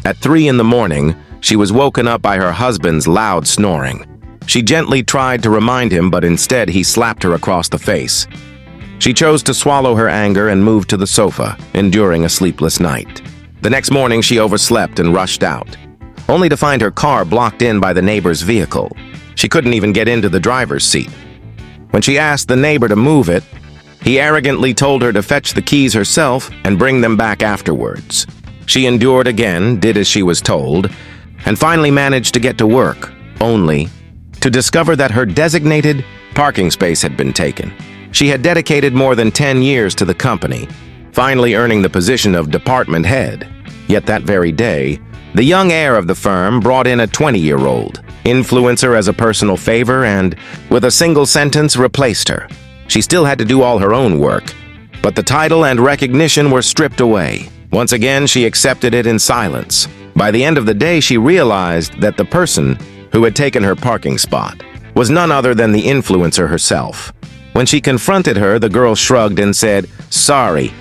At 3 in the morning, she was woken up by her husband's loud snoring. She gently tried to remind him, but instead he slapped her across the face. She chose to swallow her anger and moved to the sofa, enduring a sleepless night. The next morning, she overslept and rushed out, only to find her car blocked in by the neighbor's vehicle. She couldn't even get into the driver's seat. When she asked the neighbor to move it, he arrogantly told her to fetch the keys herself and bring them back afterwards. She endured again, did as she was told, and finally managed to get to work, only to discover that her designated parking space had been taken. She had dedicated more than 10 years to the company, finally earning the position of department head. Yet that very day, the young heir of the firm brought in a 20-year-old, influenced her as a personal favor, and, with a single sentence, replaced her. She still had to do all her own work, but the title and recognition were stripped away. Once again, she accepted it in silence. By the end of the day, she realized that the person who had taken her parking spot was none other than the influencer herself. When she confronted her, the girl shrugged and said, "Sorry,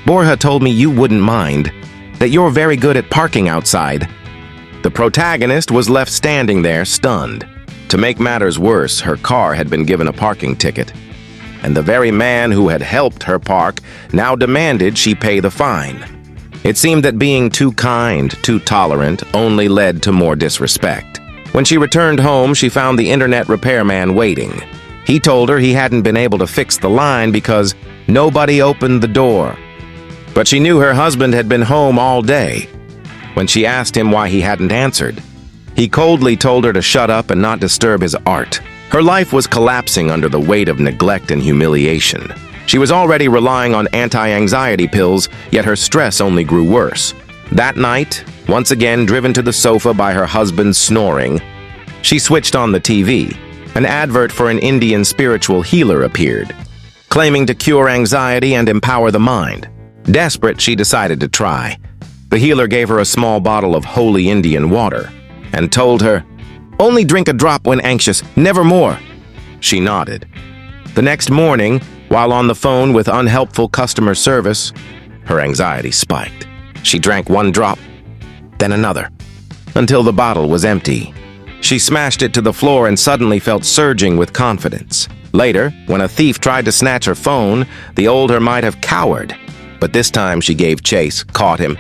Borja told me you wouldn't mind, that you're very good at parking outside." The protagonist was left standing there, stunned. To make matters worse, her car had been given a parking ticket, and the very man who had helped her park now demanded she pay the fine. It seemed that being too kind, too tolerant, only led to more disrespect. When she returned home, she found the internet repairman waiting. He told her he hadn't been able to fix the line because nobody opened the door. But she knew her husband had been home all day. When she asked him why he hadn't answered, he coldly told her to shut up and not disturb his art. Her life was collapsing under the weight of neglect and humiliation. She was already relying on anti-anxiety pills, yet her stress only grew worse. That night, once again driven to the sofa by her husband's snoring, she switched on the TV. An advert for an Indian spiritual healer appeared, claiming to cure anxiety and empower the mind. Desperate, she decided to try. The healer gave her a small bottle of holy Indian water and told her, "Only drink a drop when anxious, never more." She nodded. The next morning, while on the phone with unhelpful customer service, her anxiety spiked. She drank one drop, then another, until the bottle was empty. She smashed it to the floor and suddenly felt surging with confidence. Later, when a thief tried to snatch her phone, the older might have cowered. But this time she gave chase, caught him,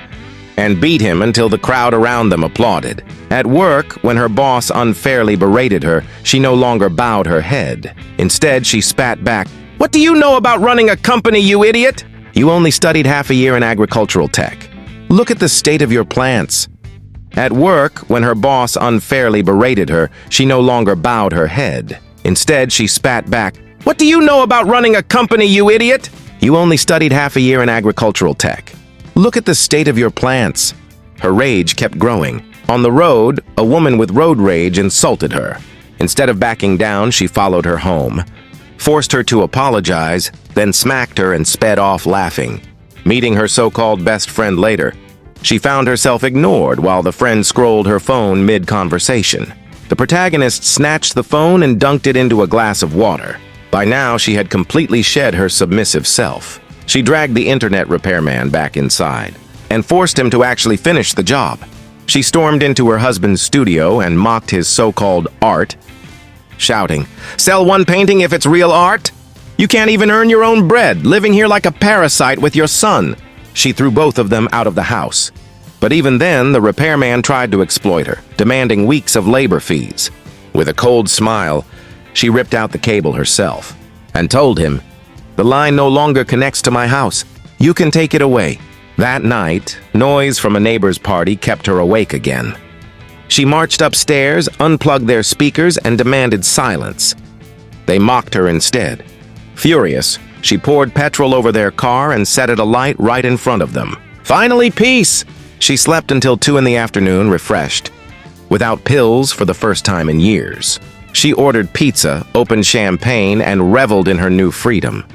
and beat him until the crowd around them applauded. At work, when her boss unfairly berated her, she no longer bowed her head. Instead, she spat back, "What do you know about running a company, you idiot? You only studied half a year in agricultural tech. Look at the state of your plants." At work, when her boss unfairly berated her, she no longer bowed her head. Instead, she spat back, "What do you know about running a company, you idiot? You only studied half a year in agricultural tech. Look at the state of your plants." Her rage kept growing. On the road, a woman with road rage insulted her. Instead of backing down, she followed her home, forced her to apologize, then smacked her and sped off laughing. Meeting her so-called best friend later, she found herself ignored while the friend scrolled her phone mid-conversation. The protagonist snatched the phone and dunked it into a glass of water. By now, she had completely shed her submissive self. She dragged the internet repairman back inside and forced him to actually finish the job. She stormed into her husband's studio and mocked his so-called art, shouting, "Sell one painting if it's real art? You can't even earn your own bread, living here like a parasite with your son." She threw both of them out of the house. But even then, the repairman tried to exploit her, demanding weeks of labor fees. With a cold smile, she ripped out the cable herself and told him, "The line no longer connects to my house. You can take it away." That night, noise from a neighbor's party kept her awake again. She marched upstairs, unplugged their speakers, and demanded silence. They mocked her instead. Furious, she poured petrol over their car and set it alight right in front of them. Finally, peace! She slept until 2 in the afternoon, refreshed, without pills for the first time in years. She ordered pizza, opened champagne, and reveled in her new freedom.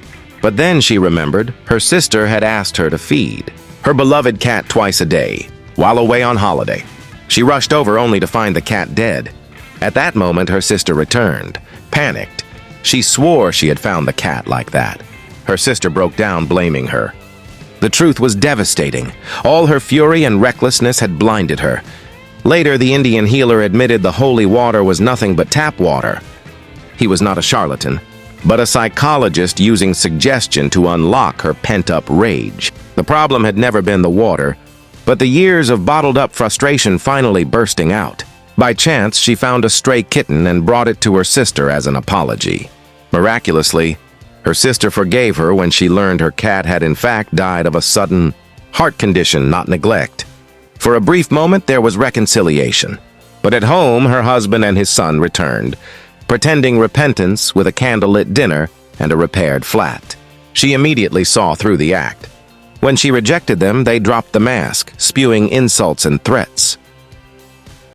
But then she remembered her sister had asked her to feed her beloved cat twice a day, while away on holiday. She rushed over only to find the cat dead. At that moment, her sister returned, panicked. She swore she had found the cat like that. Her sister broke down, blaming her. The truth was devastating. All her fury and recklessness had blinded her. Later, the Indian healer admitted the holy water was nothing but tap water. He was not a charlatan, but a psychologist using suggestion to unlock her pent-up rage. The problem had never been the water, but the years of bottled-up frustration finally bursting out. By chance, she found a stray kitten and brought it to her sister as an apology. Miraculously, her sister forgave her when she learned her cat had in fact died of a sudden heart condition, not neglect. For a brief moment, there was reconciliation. But at home, her husband and his son returned, pretending repentance with a candlelit dinner and a repaired flat. She immediately saw through the act. When she rejected them, they dropped the mask, spewing insults and threats.